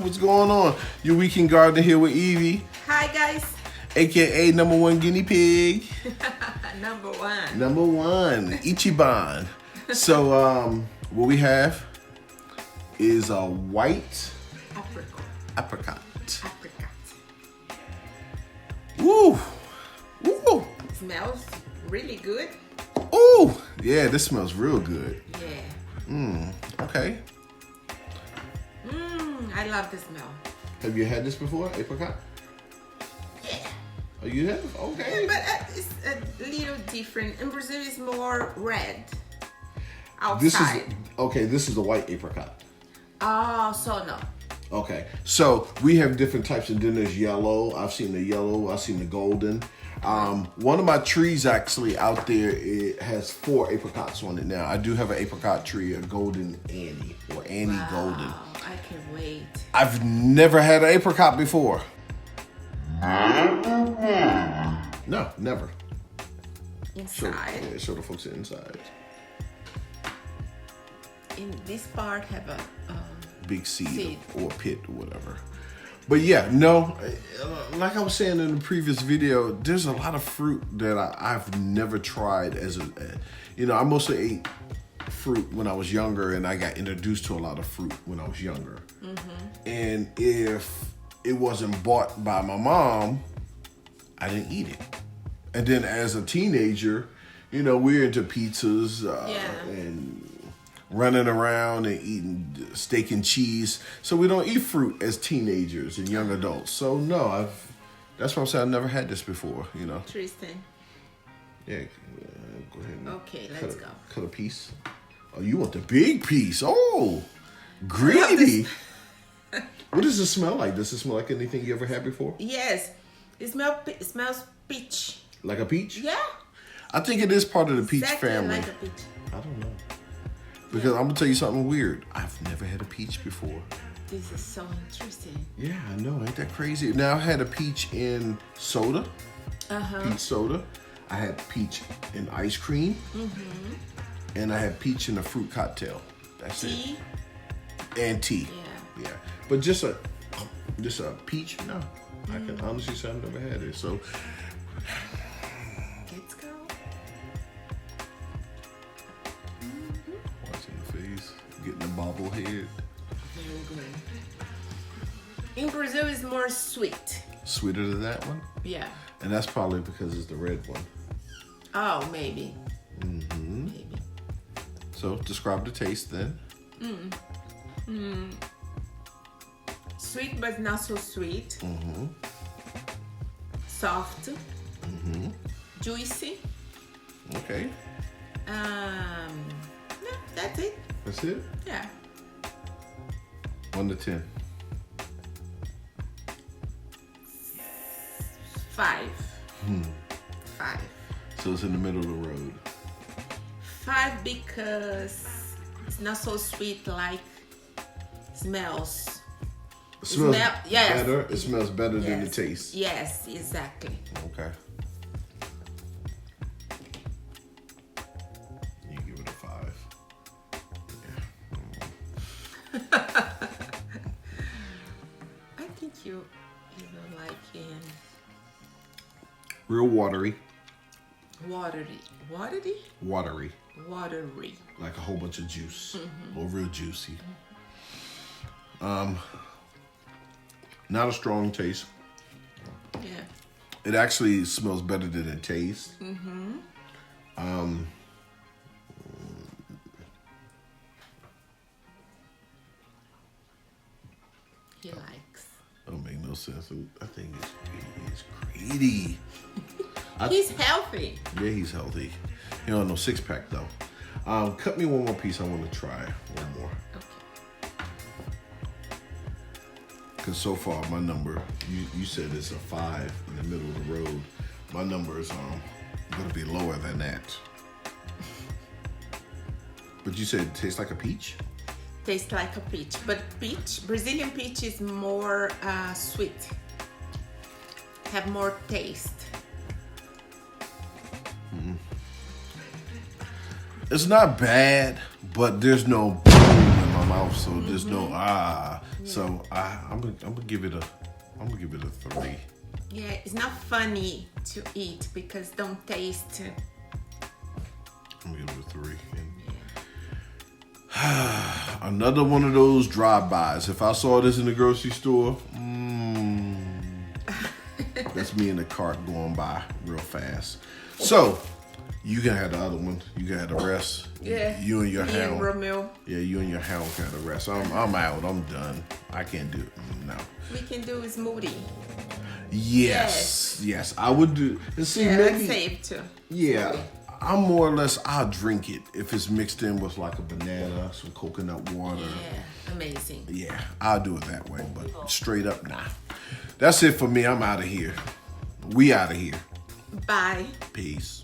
What's going on? Your weekend gardener here with Evie. Hi guys. AKA #1 guinea pig. Number one. #1 Ichiban. So what we have is a white apricot. Woo! Woo! Smells really good. Ooh! Yeah, this smells real good. Yeah. Okay. I love the smell. Have you had this before, apricot? Yeah. Oh, you have? Okay. But it's a little different. In Brazil, it's more red. This Outside. is the white apricot. Oh, so no. Okay, so we have different types, and then there's yellow. I've seen the yellow. I've seen the golden. One of my trees actually out there, it has 4 apricots on it now. I do have an apricot tree, a golden Annie or Annie golden. I can't wait. I've never had an apricot before. No, never. Inside. Show the folks the inside. In this part have a Big seed or pit or whatever. But yeah, no, like I was saying in the previous video, there's a lot of fruit that I've never tried as I mostly ate fruit when I was younger, and I got introduced to a lot of fruit when I was younger. And if it wasn't bought by my mom, I didn't eat it. And then as a teenager, we're into pizzas and running around and eating steak and cheese. So we don't eat fruit as teenagers and young adults. So no, that's why I'm saying I've never had this before, Tristan. Yeah, go ahead. Okay, let's go. Cut a piece. Oh, you want the big piece. Oh, greedy. What does it smell like? Does it smell like anything you ever had before? Yes. It smells peach. Like a peach? Yeah. I think it is part of the peach Exactly family. like a peach. I don't know. Because I'm going to tell you something weird. I've never had a peach before. This is so interesting. Yeah, I know. Ain't that crazy? Now, I had a peach in soda. Peach soda. I had peach in ice cream. And I had peach in a fruit cocktail. That's Tea? it. And tea. Yeah. Yeah. But just a peach? No. I can honestly say I've never had it. So, Let's go. watching the face. Getting the bobblehead. Very good. In Brazil, it's more sweet. Sweeter than that one? Yeah. And that's probably because it's the red one. Oh, maybe. Maybe. So, describe the taste then. Sweet, but not so sweet. Soft. Juicy. Okay. Yeah, that's it. That's it? Yeah. 1 to 10. 5. 5. So it's in the middle of the road. 5 because it's not so sweet like smells. It smells yes. better. It smells better than the Yes. taste. Yes, exactly. Okay. You give it a 5. I think you don't like Real watery. watery. Like a whole bunch of juice. Or real juicy. Not a strong taste. Yeah. It actually smells better than it tastes. He likes. Don't make no sense. I think it's greedy. He's healthy. Yeah, he's healthy. He don't have no 6-pack though. Cut me one more piece. I want to try one more. Okay. Because so far my number, you said it's a 5 in the middle of the road. My number is going to be lower than that. But you said it tastes like a peach? Tastes like a peach, but Brazilian peach is more sweet. Have more taste. It's not bad, but there's no boom in my mouth, so there's no So I'm gonna give it a 3. Yeah, it's not funny to eat because don't taste. I'm gonna give it a 3. Another one of those drive-bys. If I saw this in the grocery store, that's me in the cart going by real fast. So, you can have the other one. You can have the rest. Yeah. You and your Me hound. and Romeo. Yeah, you and your hound can have the rest. I'm out. I'm done. I can't do it. No. We can do a smoothie. Yes. I would do. And see, Yeah, maybe. that's safe too. Yeah. I'm more or less, I'll drink it if it's mixed in with like a banana, some coconut water. Yeah, amazing. Yeah, I'll do it that way, but straight up, nah. That's it for me. I'm out of here. We out of here. Bye. Peace.